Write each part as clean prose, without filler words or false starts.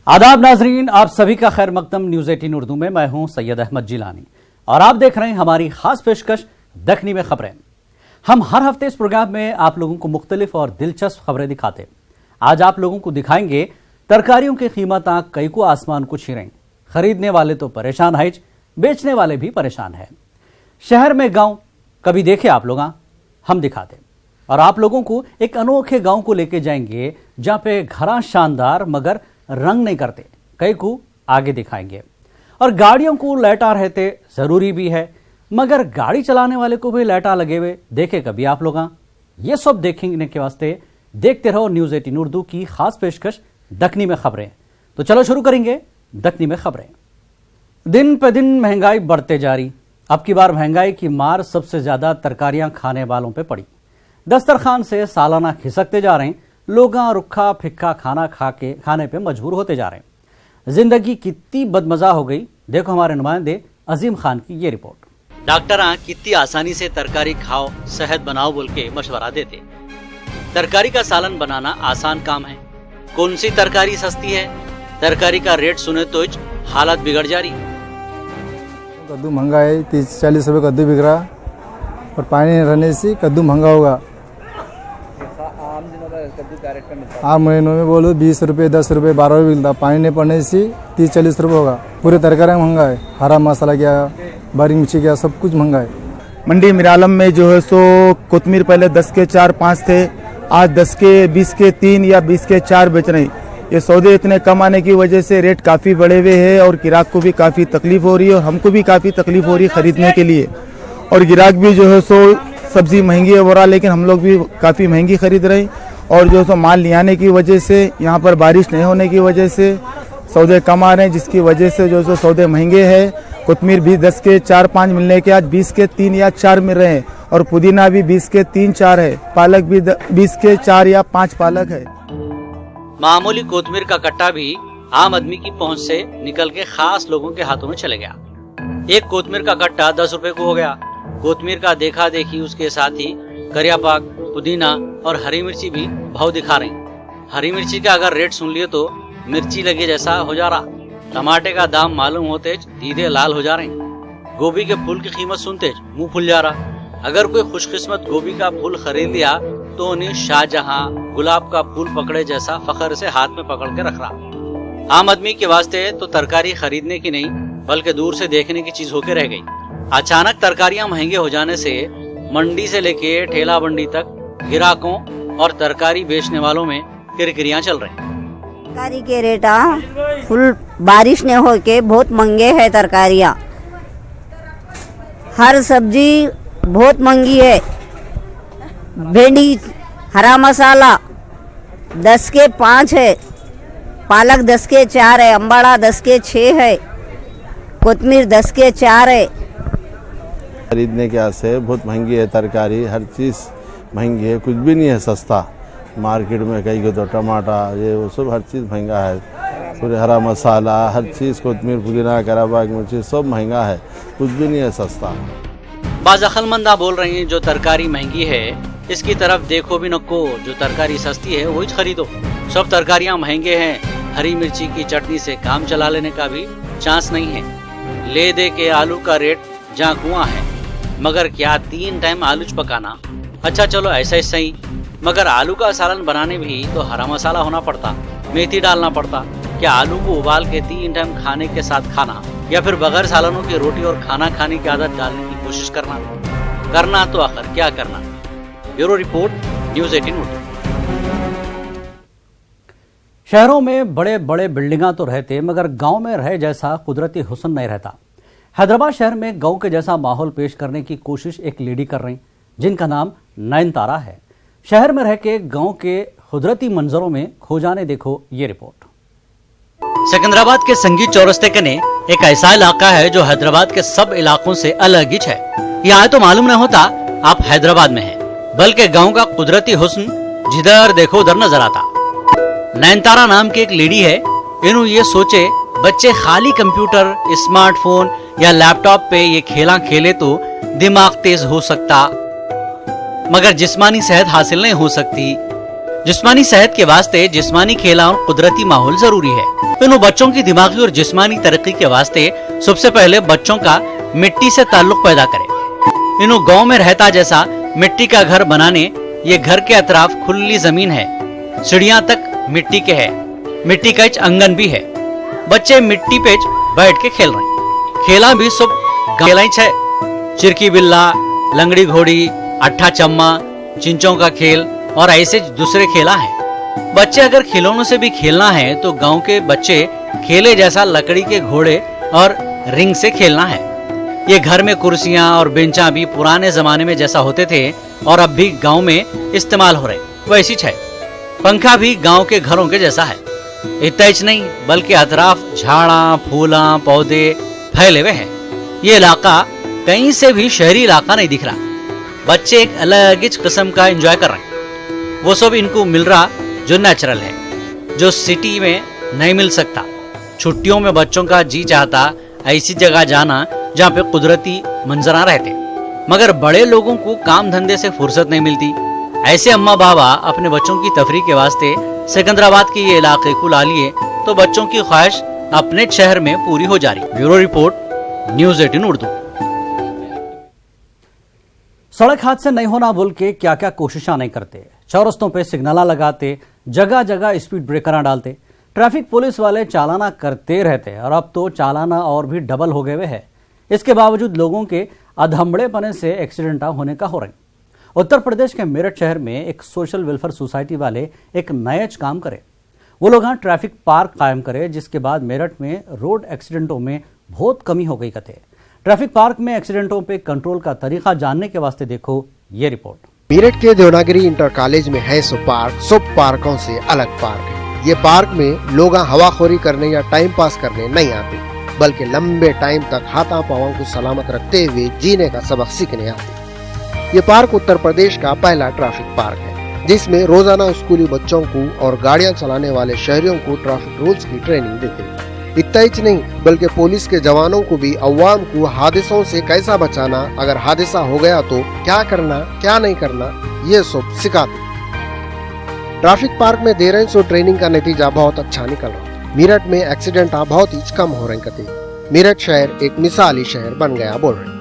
आदाब नाजरीन, आप सभी का खैर मकदम न्यूज 18 उर्दू में मैं हूं सैयद अहमद जिलानी और आप देख रहे हैं हमारी खास पेशकश दखनी में खबरें। हम हर हफ्ते इस प्रोग्राम में आप लोगों को मुख्तलिफ और दिलचस्प खबरें दिखाते हैं। आज आप लोगों को दिखाएंगे तरकारियों की कीमत कई को आसमान को छीरें। खरीदने वाले तो परेशान है, बेचने वाले भी परेशान है। शहर में गांव कभी देखे आप लोग? हम दिखाते और आप लोगों को एक अनोखे गांव को लेके जाएंगे जहां पे घरा शानदार मगर रंग नहीं करते, कई को आगे दिखाएंगे। और गाड़ियों को लाइटा रहते जरूरी भी है, मगर गाड़ी चलाने वाले को भी लाइटा लगे हुए देखे कभी आप लोग? ये सब देखेंगे के वास्ते देखते रहो न्यूज 18 उर्दू की खास पेशकश दखनी में खबरें। तो चलो शुरू करेंगे दखनी में खबरें। दिन पे दिन महंगाई बढ़ते जा रही। अब की बार महंगाई की मार सबसे ज्यादा तरकारियां खाने वालों पे पड़ी। दस्तरखान से सालाना खिसकते जा रहे हैं। लोग रुखा फिक्का खाना खाने पे मजबूर होते जा रहे हैं। जिंदगी कितनी बदमजा हो गई, देखो हमारे नुमाइंदे अजीम खान की ये रिपोर्ट। डॉक्टर कितनी आसानी से तरकारी खाओ, सेहत बनाओ बोल के मशवरा देते। तरकारी का सालन बनाना आसान काम है। कौन सी तरकारी सस्ती है? तरकारी का रेट सुने तो हालत बिगड़ जा रही। कद्दू महंगा है, 30-40 रुपए कद्दू बिक रहा और पानी रहने से कद्दू महंगा होगा। आम महीनों में बोलो 20 रुपए, 10 रुपए, 12 रुपए मिलता। पानी नहीं पड़ने से 30-40 रुपए होगा। पूरे तरकारी महंगा है। हरा मसाला क्या, बारीक मिर्ची क्या, सब कुछ महंगा है। मंडी मिरालम में जो है सो कोतमीर पहले 10 के 4-5 थे, आज 10 के 20 के 3 या 20 के 4 बेच रहे हैं। ये सौदे इतने कम आने की वजह से रेट काफ़ी बढ़े हुए हैं और गिराक को भी काफ़ी तकलीफ हो रही है और हमको भी काफ़ी तकलीफ हो रही है खरीदने के लिए। और गिराक भी जो है सो सब्जी महंगी है हो रहा, लेकिन हम लोग भी काफ़ी महंगी खरीद रहे हैं। और जो सो माल ले आने की वजह से, यहाँ पर बारिश नहीं होने की वजह से सौदे कम आ रहे हैं, जिसकी वजह से जो सो सौदे महंगे हैं। कोतमीर भी 10 के 4-5 मिलने के आज 20 के 3 या 4 मिल रहे हैं और पुदीना भी 20 के 3-4 है। पालक भी 20 के 4 या 5 पालक है। मामूली कोतमीर का कट्टा भी आम आदमी की पहुंच से निकल के खास लोगों के हाथों में चले गया। एक कोतमीर का कट्टा 10 रुपए को हो गया। कोतमीर का देखा देखी उसके साथ ही करिया पाक, पुदीना और हरी मिर्ची भी भाव दिखा रही। हरी मिर्ची का अगर रेट सुन लिए तो मिर्ची लगे जैसा हो जा रहा। टमाटे का दाम मालूम होते दीदे लाल हो जा रहे। गोभी के फूल की कीमत सुनते मुंह फूल जा रहा। अगर कोई खुशकिस्मत गोभी का फूल खरीद लिया तो उन्हें शाहजहां गुलाब का फूल पकड़े जैसा फखर से हाथ में पकड़ के रख रहा। आम आदमी के वास्ते तो तरकारी खरीदने की नहीं बल्कि दूर से देखने की चीज होके रह गई। अचानक तरकारियां महंगे हो जाने से मंडी से लेके ठेला बंडी तक ग्राहकों और तरकारी बेचने वालों में किरकिरियां चल रही। तरकारी के रेट फुल बारिश ने हो के बहुत महंगे है। तरकारियां हर सब्जी बहुत महंगी है। भिंडी, हरा मसाला 10 के 5 है, पालक 10 के 4 है, अम्बाड़ा 10 के 6 है, कोतमीर 10 के 4 है। खरीदने के आसे बहुत महंगी है तरकारी, हर चीज़ महंगी है, कुछ भी नहीं है सस्ता। मार्केट में कहीं को तो टमाटर ये वो सब हर चीज़ महंगा है। पूरे हरा मसाला हर चीज़, कोतमीर, पुदीना, कराबाग मिर्ची सब महंगा है, कुछ भी नहीं है सस्ता। बाज़ अक्लमंदा बोल रही हैं जो तरकारी महंगी है इसकी तरफ देखो भी नको, जो तरकारी सस्ती है वही खरीदो। सब तरकारियां महंगे हैं। हरी मिर्ची की चटनी से काम चला लेने का भी चांस नहीं है। ले दे के आलू का रेट जहाँ कुआं है, मगर क्या 3 टाइम आलू पकाना? अच्छा चलो ऐसा ही सही, मगर आलू का सालन बनाने भी तो हरा मसाला होना पड़ता, मेथी डालना पड़ता। क्या आलू को उबाल के 3 टाइम खाने के साथ खाना या फिर बगैर सालनों की रोटी और खाना खाने की आदत डालने की कोशिश करना तो आखिर क्या करना? Bureau report, news 18 Urdu. शहरों में बड़े बड़े बिल्डिंगा तो रहते मगर गांव में रहे जैसा कुदरती हुस्न नहीं रहता। हैदराबाद शहर में गांव के जैसा माहौल पेश करने की कोशिश एक लेडी कर रही जिनका नाम नयनतारा है। शहर में रह के गांव के कुदरती मंजरों में खो जाने देखो ये रिपोर्ट। सिकंदराबाद के संगीत चौरस्ते कने एक ऐसा इलाका है जो हैदराबाद के सब इलाकों से अलग ही है। यहाँ तो मालूम न होता आप हैदराबाद में हैं, बल्कि गांव का कुदरती हुस्न जिधर देखो उधर नजर आता। नयनतारा नाम की एक लेडी है। इन्हों ये सोचे बच्चे खाली कंप्यूटर, स्मार्टफोन या लैपटॉप पे ये खेला खेले तो दिमाग तेज हो सकता, मगर जिस्मानी सेहत हासिल नहीं हो सकती। जिस्मानी सेहत के वास्ते जिस्मानी खेला और कुदरती माहौल जरूरी है। इन बच्चों की दिमागी और जिस्मानी तरक्की के वास्ते सबसे पहले बच्चों का मिट्टी से ताल्लुक पैदा करें। इन्हों गांव में रहता जैसा मिट्टी का घर बनाने, ये घर के अतराफ खुली जमीन है, सीढ़ियां तक मिट्टी के है, मिट्टी का आंगन भी है। बच्चे मिट्टी पे बैठ के खेल रहे, खेला भी सब खेला है, चिरकी बिल्ला, लंगड़ी घोड़ी, अट्ठा चम्मा, चिंचों का खेल और ऐसे दूसरे खेला है। बच्चे अगर खिलौनों से भी खेलना है तो गांव के बच्चे खेले जैसा लकड़ी के घोड़े और रिंग से खेलना है। ये घर में कुर्सियां और बेंचा भी पुराने जमाने में जैसा होते थे और अब भी गांव में इस्तेमाल हो रहे वैसी है। पंखा भी गांव के घरों के जैसा है। इतना ही नहीं बल्कि अतराफ झाड़ा, फूला, पौधे फैले हुए हैं। ये इलाका कहीं से भी शहरी इलाका नहीं दिख रहा। बच्चे एक अलग ही किस्म का एंजॉय कर रहे हैं। वो सब इनको मिल रहा जो नेचुरल है, जो सिटी में नहीं मिल सकता। छुट्टियों में बच्चों का जी चाहता ऐसी जगह जाना जहाँ पे कुदरती मंजरा रहते, मगर बड़े लोगों को काम धंधे से फुर्सत नहीं मिलती। ऐसे अम्मा बाबा अपने बच्चों की तफरीह के वास्ते सिकंदराबाद के ये इलाके को ला लिए तो बच्चों की ख्वाहिश अपने शहर में पूरी हो जा रही। Bureau report, news 18 Urdu. सड़क हादसे नहीं होना बोल के क्या क्या कोशिशें नहीं करते, चौरस्तों पे सिग्नला लगाते, जगह जगह स्पीड ब्रेकर डालते, ट्रैफिक पुलिस वाले चालाना करते रहते और अब तो चालाना और भी डबल हो गए हुए हैं। इसके बावजूद लोगों के अधमड़ेपने से एक्सीडेंट होने का हो रहे। उत्तर प्रदेश के मेरठ शहर में एक सोशल वेलफेयर सोसाइटी वाले एक नया काम करे। वो लोग यहाँ ट्रैफिक पार्क कायम करे, जिसके बाद मेरठ में रोड एक्सीडेंटों में बहुत कमी हो गई कथे। ट्रैफिक पार्क में एक्सीडेंटों पे कंट्रोल का तरीका जानने के वास्ते देखो ये रिपोर्ट। मेरठ के देवनागरी इंटर कॉलेज में है सो पार्क, सब पार्कों से अलग पार्क है। ये पार्क में लोग हवाखोरी करने या टाइम पास करने नहीं आते, बल्कि लंबे टाइम तक हाथा पांवों को सलामत रखते हुए जीने का सबक सीखने आते। ये पार्क उत्तर प्रदेश का पहला ट्रैफिक पार्क है, जिसमें रोजाना स्कूली बच्चों को और गाड़ियां चलाने वाले शहरियों को ट्रैफिक रूल्स की ट्रेनिंग देते हैं। इतना ही नहीं बल्कि पुलिस के जवानों को भी अवाम को हादसों से कैसा बचाना, अगर हादसा हो गया तो क्या करना क्या नहीं करना, ये सब सिखाते। ट्रैफिक पार्क में दे रहे सो ट्रेनिंग का नतीजा बहुत अच्छा निकल रहा। मेरठ में एक्सीडेंट बहुत ही कम हो रहे कते। मेरठ शहर एक मिसाली शहर बन गया बोल रहे।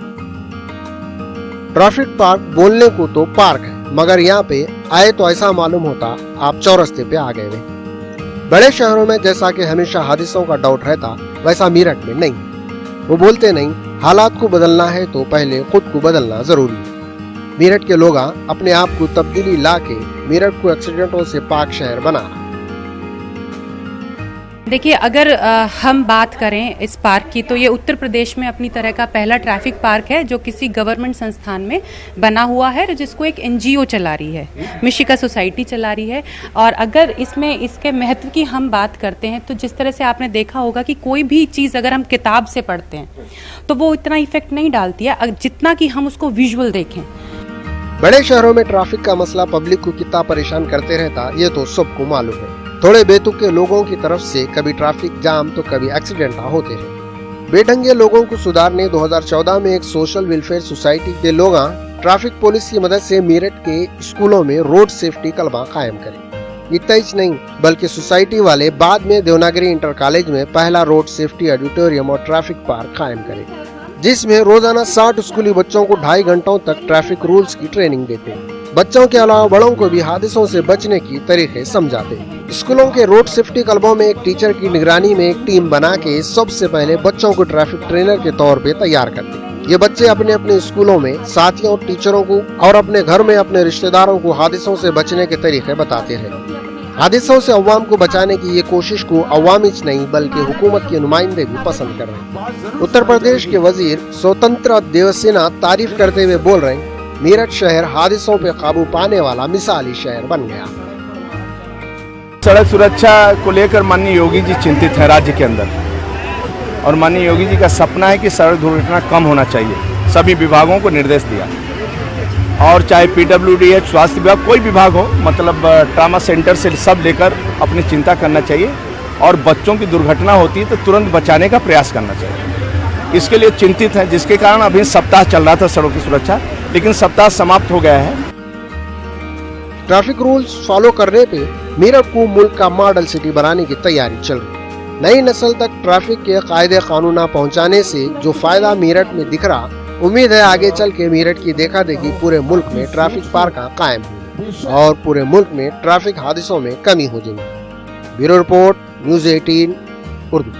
ट्रैफिक पार्क बोलने को तो पार्क है, मगर यहाँ पे आए तो ऐसा मालूम होता आप चौरस्ते पे आ गए। बड़े शहरों में जैसा कि हमेशा हादसों का डाउट रहता, वैसा मेरठ में नहीं। वो बोलते नहीं, हालात को बदलना है तो पहले खुद को बदलना जरूरी है। मेरठ के लोग अपने आप को तब्दीली ला के मेरठ को एक्सीडेंटों से पाक शहर बना। देखिए, अगर हम बात करें इस पार्क की तो ये उत्तर प्रदेश में अपनी तरह का पहला ट्रैफिक पार्क है जो किसी गवर्नमेंट संस्थान में बना हुआ है, जिसको एक एनजीओ चला रही है, मिशिका सोसाइटी चला रही है। और अगर इसमें इसके महत्व की हम बात करते हैं तो जिस तरह से आपने देखा होगा कि कोई भी चीज़ अगर हम किताब से पढ़ते हैं तो वो इतना इफेक्ट नहीं डालती है जितना कि हम उसको विजुअल देखें। बड़े शहरों में ट्रैफिक का मसला पब्लिक को कितना परेशान करते रहता, ये तो सबको मालूम है। थोड़े बेतुके लोगों की तरफ से कभी ट्रैफिक जाम तो कभी एक्सीडेंट होते हैं। बेढंगे लोगों को सुधारने 2014 में एक सोशल वेलफेयर सोसाइटी के लोग ट्रैफिक पुलिस की मदद से मेरठ के स्कूलों में रोड सेफ्टी क्लब कायम करे। इतना ही नहीं बल्कि सोसाइटी वाले बाद में देवनागरी इंटर कॉलेज में पहला रोड सेफ्टी ऑडिटोरियम और ट्रैफिक पार्क कायम करे, जिसमें रोजाना 60 स्कूली बच्चों को 2.5 घंटों तक ट्रैफिक रूल्स की ट्रेनिंग देते हैं। बच्चों के अलावा बड़ों को भी हादसों से बचने की तरीके समझाते हैं। स्कूलों के रोड सेफ्टी क्लबों में एक टीचर की निगरानी में एक टीम बना के सबसे पहले बच्चों को ट्रैफिक ट्रेनर के तौर पे तैयार करते। ये बच्चे अपने अपने स्कूलों में साथियों, टीचरों को और अपने घर में अपने रिश्तेदारों को हादसों से बचने के तरीके बताते हैं। हादसों से अवाम को बचाने की ये कोशिश को अवामी नहीं बल्कि हुकूमत के नुमाइंदे भी पसंद कर रहे हैं। उत्तर प्रदेश के वजीर स्वतंत्र देव सिन्हा तारीफ करते हुए बोल रहे हैं, मेरठ शहर हादसों पे काबू पाने वाला मिसाली शहर बन गया। सड़क सुरक्षा को लेकर माननीय योगी जी चिंतित है राज्य के अंदर, और माननीय योगी जी का सपना है कि सड़क दुर्घटना कम होना चाहिए। सभी विभागों को निर्देश दिया, और चाहे पीडब्ल्यूडी है, स्वास्थ्य विभाग, कोई विभाग हो, मतलब ट्रामा सेंटर से सब लेकर अपनी चिंता करना चाहिए, और बच्चों की दुर्घटना होती है तो तुरंत बचाने का प्रयास करना चाहिए। इसके लिए चिंतित है, जिसके कारण अभी सप्ताह चल रहा था सड़क की सुरक्षा, लेकिन सप्ताह समाप्त हो गया है। ट्रैफिक रूल्स फॉलो करने पे मेरठ को मुल्क का मॉडल सिटी बनाने की तैयारी चल रही है। नई नस्ल तक ट्रैफिक के कायदे कानून पहुंचाने से जो फायदा मेरठ में दिख रहा, उम्मीद है आगे चल के मेरठ की देखा देखी पूरे मुल्क में ट्रैफिक पार्क कायम हो और पूरे मुल्क में ट्रैफिक हादसों में कमी हो जाएगी। Bureau report, news 18 Urdu.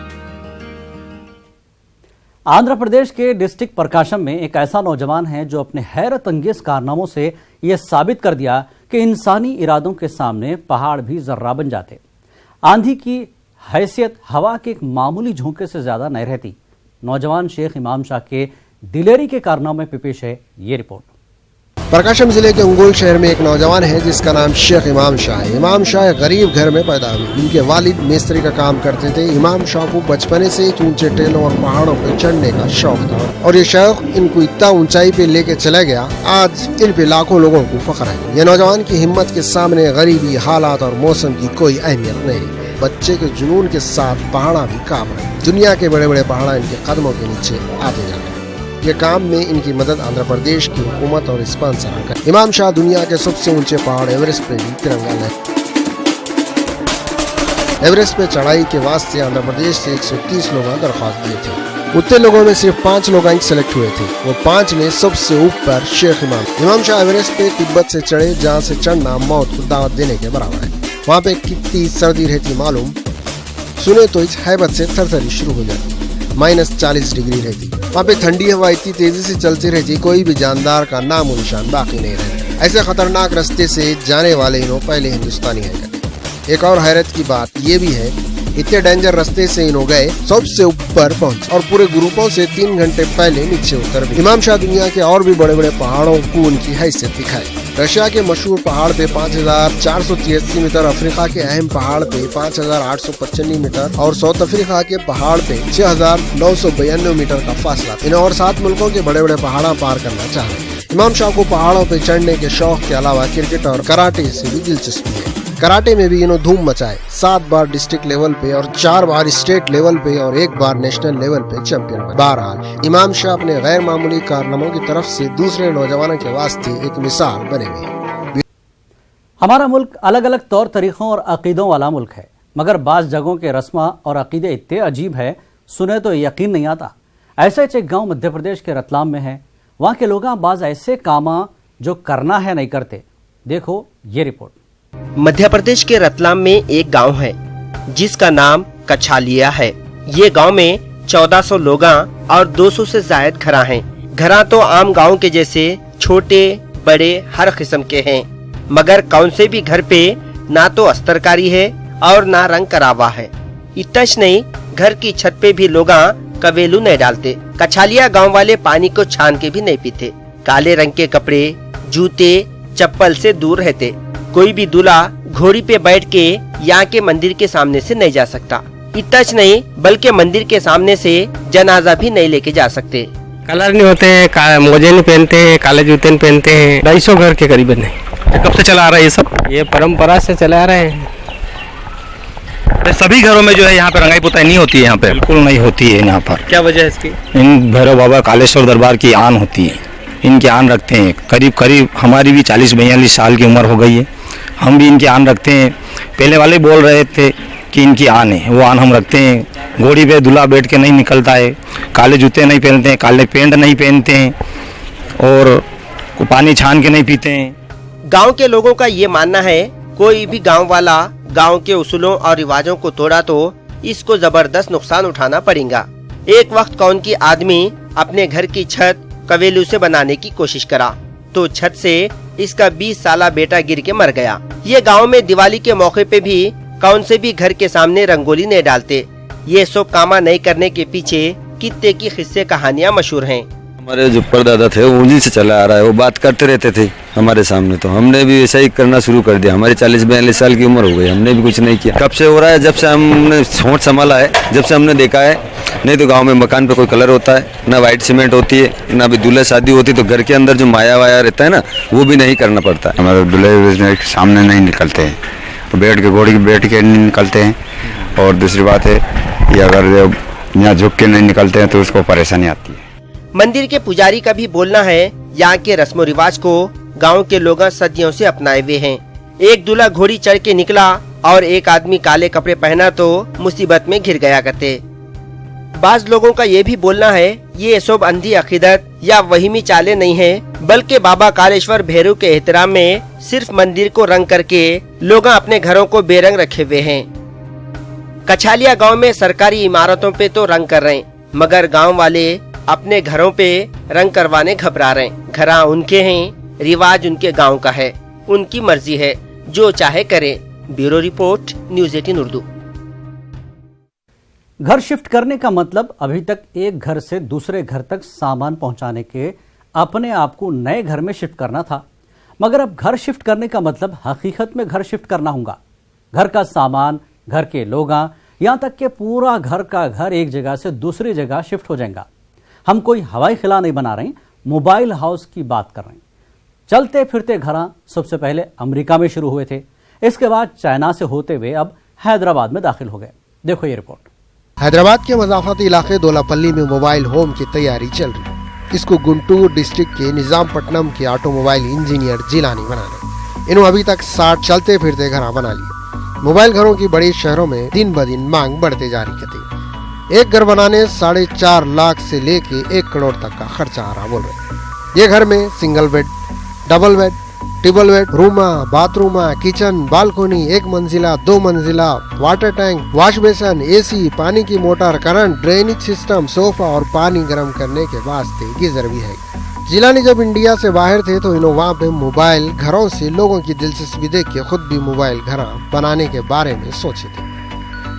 Andhra Pradesh के डिस्ट्रिक्ट प्रकाशम में एक ऐसा नौजवान है जो अपने हैरत अंगेज कारनामों से यह साबित कर दिया कि इंसानी इरादों के सामने पहाड़ भी जर्रा बन जाते। आंधी की हैसियत हवा के एक मामूली झोंके से ज्यादा नहीं रहती। नौजवान शेख इमाम शाह के दिलेरी के कारनामे पे पेश है ये रिपोर्ट। प्रकाशम जिले के अंगोल शहर में एक नौजवान है जिसका नाम शेख इमाम शाह है। इमाम शाह एक गरीब घर में पैदा हुए। इनके वालिद मिस्त्री का काम करते थे। इमाम शाह को बचपने से ही ऊंचे टेलों और पहाड़ों पर चढ़ने का शौक था और ये शौक इनको इतना ऊंचाई पे लेके चला गया, आज इन पे लाखों लोगों को फख्र है। ये नौजवान की हिम्मत के सामने गरीबी, हालात और मौसम की कोई अहमियत नहीं। बच्चे के जुनून के साथ पहाड़ा भी कांप रहे। दुनिया के बड़े बड़े पहाड़ इनके कदमों के नीचे आते जाते। ये काम में इनकी मदद आंध्र प्रदेश की हुकूमत और स्पॉन्सर कर। इमाम शाह दुनिया के सबसे ऊंचे पहाड़ एवरेस्ट पे भी तिरंगा लहराए। एवरेस्ट पे चढ़ाई के वास्ते आंध्र प्रदेश से 130 लोगों ने दरख्वास्त दिए थे। उतने लोगों में सिर्फ 5 लोग सेलेक्ट हुए थे। वो 5 में सबसे ऊपर शेख इमाम शाह एवरेस्ट पे तिब्बत से चढ़े, जहाँ से चढ़ना मौत को दावत देने के बराबर है। वहाँ पे कितनी सर्दी रहती मालूम, सुने तो इस हैबत से थरथरी शुरू हो जाती। -40 डिग्री रहती। वहाँ पे ठंडी हवा इतनी तेजी से चलती रहती, कोई भी जानदार का नामो निशान बाकी नहीं रहता। ऐसे खतरनाक रास्ते से जाने वाले इन्हों पहले हिंदुस्तानी है। एक और हैरत की बात ये भी है, इतने डेंजर रास्ते से इन्हों गए, सबसे ऊपर पहुंचे और पूरे ग्रुपों से 3 घंटे पहले नीचे उतर गए। इमाम शाह दुनिया के और भी बड़े बड़े पहाड़ों को उनकी हैसियत दिखाई। रशिया के मशहूर पहाड़ पे 5483 मीटर, अफ्रीका के अहम पहाड़ पे 5895 मीटर और साउथ अफ्रीका के पहाड़ पे 6992 मीटर का फासला। इन और 7 मुल्कों के बड़े बड़े पहाड़ा पार करना चाह रहे। इमाम शाह को पहाड़ों पे चढ़ने के शौक के अलावा क्रिकेट और कराटे से भी दिलचस्पी है। कराटे में भी इन्होंने धूम मचाए। 7 बार डिस्ट्रिक्ट लेवल पे और 4 बार स्टेट लेवल पे और 1 बार नेशनल लेवल पे चैंपियन बने। बहरहाल इमाम शाह अपने गैर मामूली कारनामों की तरफ से दूसरे नौजवानों के वास्ते एक मिसाल बने हुए। हमारा मुल्क अलग अलग तौर तरीकों और अकीदों वाला मुल्क है, मगर बाज जगहों के रस्मा और अकीदे इतने अजीब है, सुने तो यकीन नहीं आता। ऐसा एक गाँव मध्य प्रदेश के रतलाम में है। वहाँ के लोग बाज ऐसे कामा जो करना है नहीं करते। देखो ये रिपोर्ट। मध्य प्रदेश के रतलाम में एक गांव है जिसका नाम कछालिया है। ये गांव में 1400 लोग और 200 से ज्यादा घरा हैं। घरा तो आम गांव के जैसे छोटे बड़े हर किस्म के हैं, मगर कौन से भी घर पे ना तो अस्तरकारी है और ना रंग करावा है। इतना नहीं, घर की छत पे भी लोग कवेलू नहीं डालते। कछालिया गांव वाले पानी को छान के भी नहीं पीते। काले रंग के कपड़े, जूते, चप्पल से दूर रहते। कोई भी दूल्हा घोड़ी पे बैठ के यहाँ के मंदिर के सामने से नहीं जा सकता। इतना नहीं, बल्कि मंदिर के सामने से जनाजा भी नहीं लेके जा सकते। कलर नहीं होते हैं, मोजे नहीं पहनते हैं, काले जूते नहीं पहनते हैं। 250 घर के करीबन है। कब से चला आ रहा है ये सब? ये परंपरा से चला रहे हैं। तो सभी घरों में जो है यहाँ पे रंगाई पुताई नहीं होती है? यहाँ पे बिल्कुल नहीं होती है। यहाँ पर क्या वजह है इसकी? इन भैरव बाबा कालेश्वर दरबार की आन होती है, इनकी आन रखते हैं। करीब हमारी भी 40-42 साल की उम्र हो गई है, हम भी इनकी आन रखते हैं। पहले वाले बोल रहे थे कि इनकी आन है, वो आन हम रखते हैं। घोड़ी पे दूल्हा बैठ के नहीं निकलता है, काले जूते नहीं पहनते हैं, काले पैंट नहीं पहनते हैं और पानी छान के नहीं पीते हैं। गांव के लोगों का ये मानना है, कोई भी गांव वाला गांव के उसूलों और रिवाजों को तोड़ा तो इसको जबरदस्त नुकसान उठाना पड़ेगा। एक वक्त कौन की आदमी अपने घर की छत कवेलू से बनाने की कोशिश करा तो छत से इसका 20 साला बेटा गिर के मर गया। ये गांव में दिवाली के मौके पे भी कौन से भी घर के सामने रंगोली नहीं डालते। ये सब कामा नहीं करने के पीछे कितने की किस्से कहानियां मशहूर हैं। हमारे जो परदादा थे वो उन्हीं से चला आ रहा है, वो बात करते रहते थे हमारे सामने, तो हमने भी ऐसा ही करना शुरू कर दिया। हमारी 40-42 साल की उम्र हो गई, हमने भी कुछ नहीं किया। कब से हो रहा है? जब से हमने सोच संभाला है, जब से हमने देखा है। नहीं तो गांव में मकान पे कोई कलर होता है, ना वाइट सीमेंट होती है, ना भी दूल्हे शादी होती, तो घर के अंदर जो माया वाया रहता है ना, वो भी नहीं करना पड़ता। हमारे दूल्हे सामने नहीं निकलते हैं, तो बैठ के घोड़ी बैठ के नहीं निकलते हैं। और दूसरी बात है कि अगर यहाँ झुक के नहीं निकलते हैं तो उसको परेशानी आती है। मंदिर के पुजारी का भी बोलना है, यहाँ के रस्मो रिवाज को गांव के लोग सदियों से अपनाए हुए हैं। एक दूल्हा घोड़ी चढ़ के निकला और एक आदमी काले कपड़े पहना तो मुसीबत में घिर गया करते। बाज लोगों का ये भी बोलना है ये सब अंधी अकीदत या वहीमी चालें नहीं है, बल्कि बाबा कालेश्वर भैरव के एहतराम में सिर्फ मंदिर को रंग करके लोग अपने घरों को बेरंग रखे हुए हैं। कछालिया गांव में सरकारी इमारतों पे तो रंग कर रहे हैं, मगर गांव वाले अपने घरों पे रंग करवाने घबरा रहे हैं। घरा उनके हैं, रिवाज उनके गांव का है, उनकी मर्जी है, जो चाहे करे। Bureau report, news 18 Urdu. घर शिफ्ट करने का मतलब अभी तक एक घर से दूसरे घर तक सामान पहुंचाने के अपने आप को नए घर में शिफ्ट करना था, मगर अब घर शिफ्ट करने का मतलब हकीकत में घर शिफ्ट करना होगा। घर का सामान, घर के लोग, यहां तक कि पूरा घर का घर एक जगह से दूसरी जगह शिफ्ट हो जाएगा। हम कोई हवाई किला नहीं बना रहे, मोबाइल हाउस की बात कर रहे हैं। चलते फिरते घर सबसे पहले अमेरिका में शुरू हुए थे, इसके बाद चाइना से होते हुए अब हैदराबाद में दाखिल हो गए। देखो ये रिपोर्ट। हैदराबाद के मज़ाफ़ाती इलाके दोलापल्ली में मोबाइल होम की तैयारी चल रही है। इसको गुंटूर डिस्ट्रिक्ट के निजामपट्टनम के ऑटोमोबाइल इंजीनियर जिलानी बना रहे। इन्होंने अभी तक 60 चलते फिरते घर बना लिए। मोबाइल घरों की बड़े शहरों में दिन ब दिन मांग बढ़ते जा रही है। एक घर बनाने 4.5 लाख से लेके 1 करोड़ तक का खर्चा आ रहा बोल रहे। ये घर में single bed, double bed, triple bed, room, bathroom, kitchen, balcony, 1 मंजिला, 2 मंजिला, water tank, wash basin, AC, पानी की motor, current, drainage system, sofa और पानी गर्म करने के वास्ते गीजर भी है। जिलानी जब इंडिया से बाहर थे तो इन्होंने वहाँ पे मोबाइल घरों से लोगों की दिलचस्पी देख के खुद भी मोबाइल घर बनाने के बारे में सोचे थे।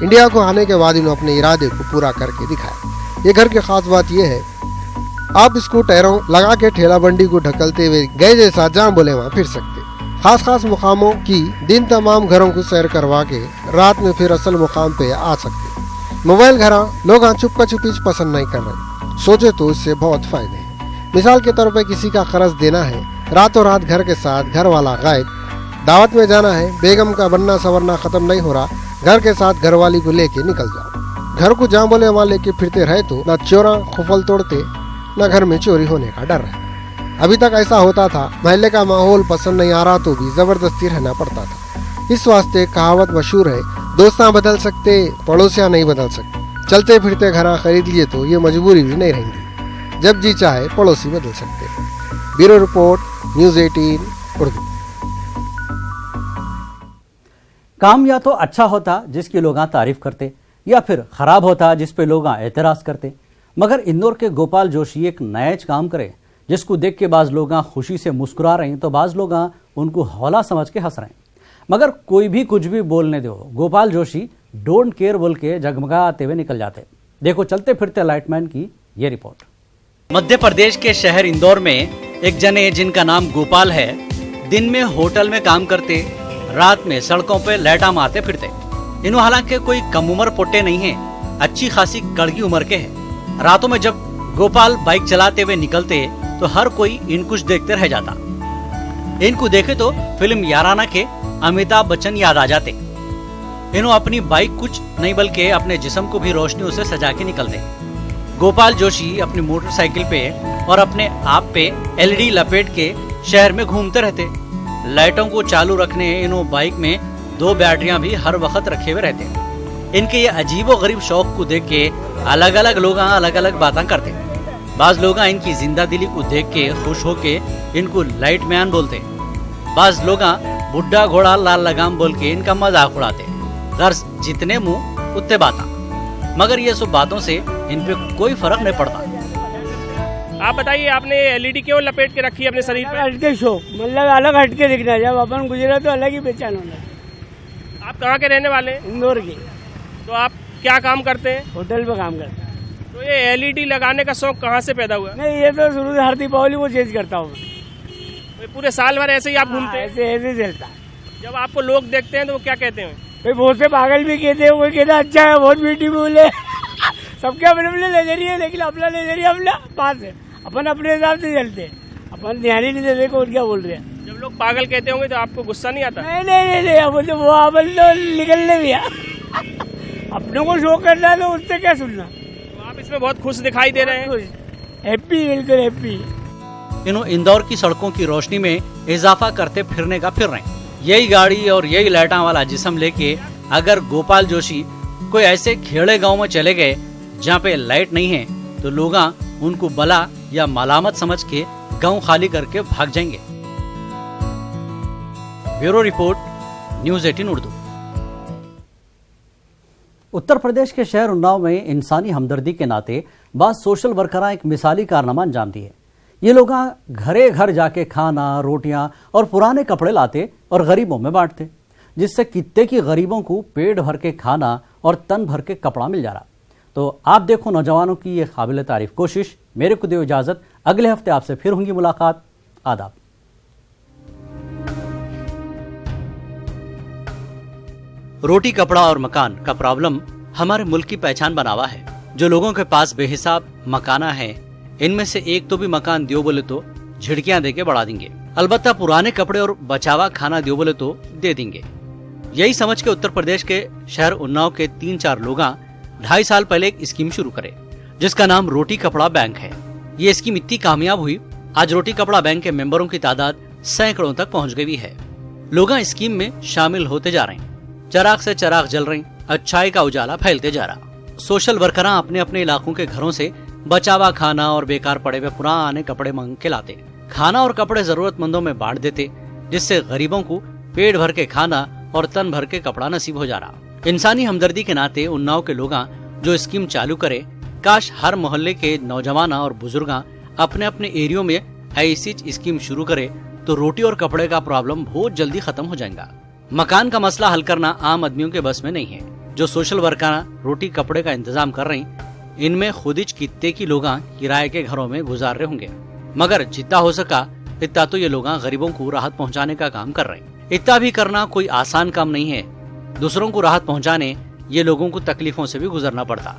इंडिया को आने के बाद इन्होंने अपने इरादे को पूरा करके दिखाया। ये घर की खास बात यह है, आप इसको टायरों लगा के ठेला बंडी को ढकलते हुए गए जैसा जहाँ बोले वहाँ फिर सकते। खास मुकामों की दिन तमाम घरों को सैर करवा के रात में फिर असल मुकाम पे आ सकते। मोबाइल घर लोग चुपका छुपी पसंद नहीं कर रहे, सोचे तो इससे बहुत फायदे हैं। मिसाल के तौर पे किसी का कर्ज देना है, रातों रात घर के साथ घर वाला गायब, दावत में जाना है, बेगम का बनना सवरना खत्म नहीं हो रहा, घर के साथ घरवाली को लेके निकल जाओ। घर को जहाँ बोले वहाँ लेके फिरते रहे तो न चोरा खुफल तोड़ते न घर में चोरी होने का डर है। अभी तक ऐसा होता था, महल्ले का माहौल पसंद नहीं आ रहा तो भी जबरदस्ती रहना पड़ता था। इस वास्ते कहावत मशहूर है, दोस्तां बदल सकते, पड़ोसियां नहीं बदल सकते। चलते फिरते घर खरीद लिए तो ये मजबूरी भी नहीं रहेंगी, जब जी चाहे पड़ोसी बदल सकते। Bureau report, news 18 Urdu. काम या तो अच्छा होता जिसकी लोग तारीफ करते, या फिर खराब होता जिस पे लोग एतराज करते, मगर इंदौर के गोपाल जोशी एक नया काम करे जिसको देख के बाज लोग खुशी से मुस्कुरा रहे हैं तो बाज लोग उनको हौला समझ के हंस रहे हैं। मगर कोई भी कुछ भी बोलने दो, गोपाल जोशी डोंट केयर बोल के जगमगाते हुए निकल जाते। देखो चलते फिरते लाइटमैन की ये रिपोर्ट। मध्य प्रदेश के शहर इंदौर में एक जने जिनका नाम गोपाल है, दिन में होटल में काम करते, रात में सड़कों पे लाइटा मारते फिरते। इन्हों हालांकि कोई कम उम्र पोटे नहीं है, अच्छी खासी कड़गी उम्र के हैं। रातों में जब गोपाल बाइक चलाते हुए निकलते तो हर कोई इनको देखते रह जाता। इनको देखे तो फिल्म याराना के अमिताभ बच्चन याद आ जाते। इन्हों अपनी बाइक कुछ नहीं बल्कि अपने जिस्म को भी रोशनियों से सजा के निकलते। गोपाल जोशी अपनी मोटरसाइकिल पे और अपने आप पे एलईडी लपेट के शहर में घूमते रहते। लाइटों को चालू रखने इन्हों बाइक में 2 बैटरियां भी हर वक्त रखे हुए रहते। इनके ये अजीबो गरीब शौक को देख के अलग अलग लोग अलग अलग बातें करते। बाज लोग इनकी जिंदा दिली को देख के खुश होके इनको लाइट मैन बोलते। बाज लोग बुढ़ा घोड़ा लाल लगाम बोल के इनका मजाक उड़ाते। गर्ज जितने मुंह उतने बाता, मगर ये सब बातों से इन पे कोई फर्क नहीं पड़ता। आप बताइए, आपने एलईडी क्यों लपेट के रखी है अपने शरीर पे? हटके शो, मतलब अलग हटके दिखना, जब अपन गुजरे तो अलग ही पहचान होना। आप कहाँ के रहने वाले? इंदौर के। तो आप क्या काम करते हैं? होटल पे काम करते हैं। तो ये एलईडी लगाने का शौक कहाँ से पैदा हुआ? नहीं, ये तो शुरू से हर दीपावली को चेंज करता हूँ। पूरे साल भर ऐसे ही आप घूमते हैं? ऐसे चलता। जब आपको लोग देखते हैं तो वो क्या कहते हैं? भाई बहुत से पागल भी कहते हैं, कोई कहता अच्छा है, बहुत ब्यूटीफुल है। सबके अपने अपने नजरिए, लेकिन अपना नजरिया अपना पास है, अपन अपने हिसाब से चलते हैं, अपन ध्यान ही नहीं देते कौन क्या बोल रहे हैं। जब लोग पागल कहते होंगे तो आपको गुस्सा नहीं आता? नहीं, अब तो वो अपन तो निकलने भी है। अपने को शो करना है तो उससे क्या सुनना। तो आप इसमें बहुत खुश दिखाई दे रहे हैं? हैप्पी, बिल्कुल हैप्पी। इन्हों इंदौर की सड़कों की रोशनी में इजाफा करते फिरने का फिर रहे। यही गाड़ी और यही लाइटा वाला जिस्म लेके अगर गोपाल जोशी कोई ऐसे खेड़े गांव में चले गए जहाँ पे लाइट नहीं है तो लोग उनको बला या मलामत समझ के गांव खाली करके भाग जाएंगे। Bureau report, news 18 Urdu. Uttar Pradesh के शहर उन्नाव में इंसानी हमदर्दी के नाते बाद सोशल वर्करां एक मिसाली कारनामा अंजाम दिए। ये लोग घरे घर जाके खाना, रोटियां और पुराने कपड़े लाते और गरीबों में बांटते, जिससे कितने की गरीबों को पेट भर के खाना और तन भर के कपड़ा मिल जा रहा। तो आप देखो नौजवानों की ये काबिल तारीफ कोशिश। मेरे को दो इजाजत, अगले हफ्ते आपसे फिर होंगी मुलाकात। आदाब। रोटी, कपड़ा और मकान का प्रॉब्लम हमारे मुल्क की पहचान बना हुआ है। जो लोगों के पास बेहिसाब मकाना है, इनमें से एक तो भी मकान दियो बोले तो झिड़कियां देके बढ़ा देंगे, अलबत्ता पुराने कपड़े और बचावा खाना दियो बोले तो दे देंगे। यही समझ के उत्तर प्रदेश के शहर उन्नाव के 3-4 लोग 2.5 साल पहले एक स्कीम शुरू करे, जिसका नाम रोटी कपड़ा बैंक है। ये स्कीम इतनी कामयाब हुई, आज रोटी कपड़ा बैंक के मेंबरों की तादाद सैकड़ों तक पहुंच गई है। लोग स्कीम में शामिल होते जा रहे हैं, चिराग से चिराग जल रहे, अच्छाई का उजाला फैलते जा रहा। सोशल वर्करां अपने अपने इलाकों के घरों से बचावा खाना और बेकार पड़े हुए पुराने कपड़े मांग के लाते, खाना और कपड़े जरूरतमंदों में बांट देते, जिससे गरीबों को पेट भर के खाना और तन भर के कपड़ा नसीब हो जा रहा। इंसानी हमदर्दी के नाते उन्नाव के लोग जो स्कीम चालू करे, काश हर मोहल्ले के नौजवान और बुजुर्ग अपने अपने एरियो में ऐसी स्कीम शुरू करे तो रोटी और कपड़े का प्रॉब्लम बहुत जल्दी खत्म हो जाएगा। मकान का मसला हल करना आम आदमियों के बस में नहीं है। जो सोशल वर्कर रोटी कपड़े का इंतजाम कर रहे हैं, इनमें खुद कित्ते की लोग किराए के घरों में गुजार रहे होंगे, मगर जितना हो सका इतना तो ये लोग गरीबों को राहत पहुंचाने का काम कर रहे हैं। इतना भी करना कोई आसान काम नहीं है। दूसरों को राहत पहुंचाने ये लोगों को तकलीफों से भी गुजरना पड़ता।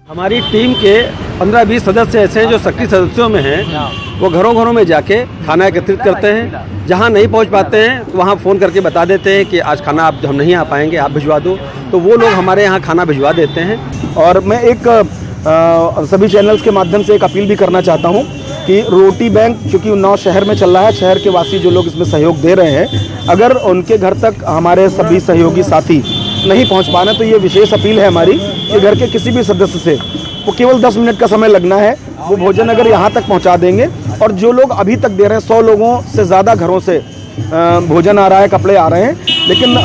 हमारी टीम के 15-20 सदस्य ऐसे हैं जो सक्रिय सदस्यों में हैं। वो घरों घरों में जाके खाना एकत्रित करते हैं। जहाँ नहीं पहुँच पाते हैं तो वहाँ फ़ोन करके बता देते हैं कि आज खाना आप हम नहीं आ पाएंगे, आप भिजवा दो, तो वो लोग हमारे यहाँ खाना भिजवा देते हैं। और मैं एक सभी चैनल्स के माध्यम से एक अपील भी करना चाहता हूँ कि रोटी बैंक चूँकि उन्नाव शहर में चल रहा है, शहर के वासी जो लोग इसमें सहयोग दे रहे हैं, अगर उनके घर तक हमारे सभी सहयोगी साथी नहीं पहुंच पाना तो ये विशेष अपील है हमारी कि घर के किसी भी सदस्य से वो केवल 10 मिनट का समय लगना है, वो भोजन अगर यहाँ तक पहुँचा देंगे। और जो लोग अभी तक दे रहे हैं, 100 लोगों से ज़्यादा घरों से भोजन आ रहा है, कपड़े आ रहे हैं, लेकिन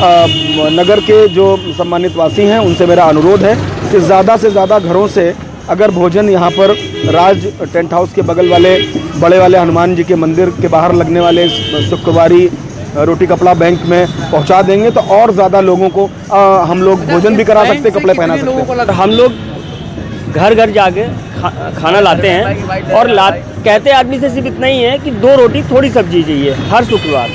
नगर के जो सम्मानित वासी हैं उनसे मेरा अनुरोध है कि ज़्यादा से ज़्यादा घरों से अगर भोजन यहाँ पर राज टेंट हाउस के बगल वाले बड़े वाले हनुमान जी के मंदिर के बाहर लगने वाले शुक्रवारी रोटी कपड़ा बैंक में पहुँचा देंगे तो और ज़्यादा लोगों को हम लोग भोजन भी करा सकते, कपड़े पहना सकते। हम लोग घर घर जाके खाना लाते हैं और कहते आदमी से सिर्फ इतना ही है कि 2 रोटी थोड़ी सब्जी चाहिए हर शुक्रवार।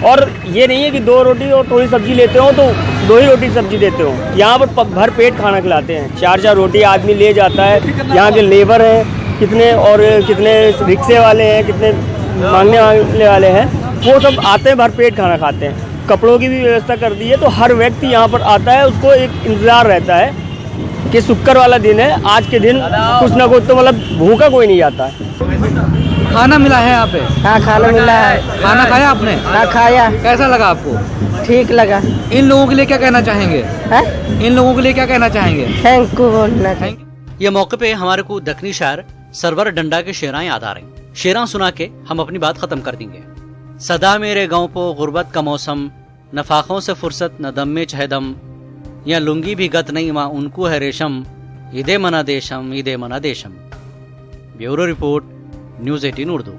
और ये नहीं है कि 2 रोटी और थोड़ी सब्जी लेते हो तो 2 ही रोटी सब्जी देते हो। यहाँ पर भर पेट खाना खिलाते हैं। 4-4 रोटी आदमी ले जाता है। यहाँ के लेबर हैं कितने और कितने रिक्शे वाले हैं, कितने मांगने वाले हैं, वो सब आते हैं, भर पेट खाना खाते हैं। कपड़ों की भी व्यवस्था कर दी है, तो हर व्यक्ति यहाँ पर आता है, उसको एक इंतज़ार रहता है कि शुक्र वाला दिन है, आज के दिन कुछ ना कुछ तो मतलब भूखा कोई नहीं जाता है। खाना मिला है यहाँ पे? हाँ, खाना मिला है। खाना खाया आपने? हाँ, खाया। कैसा लगा आपको? ठीक लगा। इन लोगों के लिए क्या कहना चाहेंगे? इन लोगों के लिए क्या कहना चाहेंगे? थैंक यू बोलना चाहिए। ये मौके पे हमारे को दखनी शायर सरवर डंडा के शेरां याद आ रहे। शेरां सुना के हम अपनी बात खत्म कर देंगे। सदा मेरे गाँव को गुर्बत का मौसम, न फाखों से फुर्सत न दम में चहदम, या लुंगी भी गत नहीं माँ उनको है रेशम, ईदे मना देशम ईदे मना Desam. Bureau report, news 18 Urdu.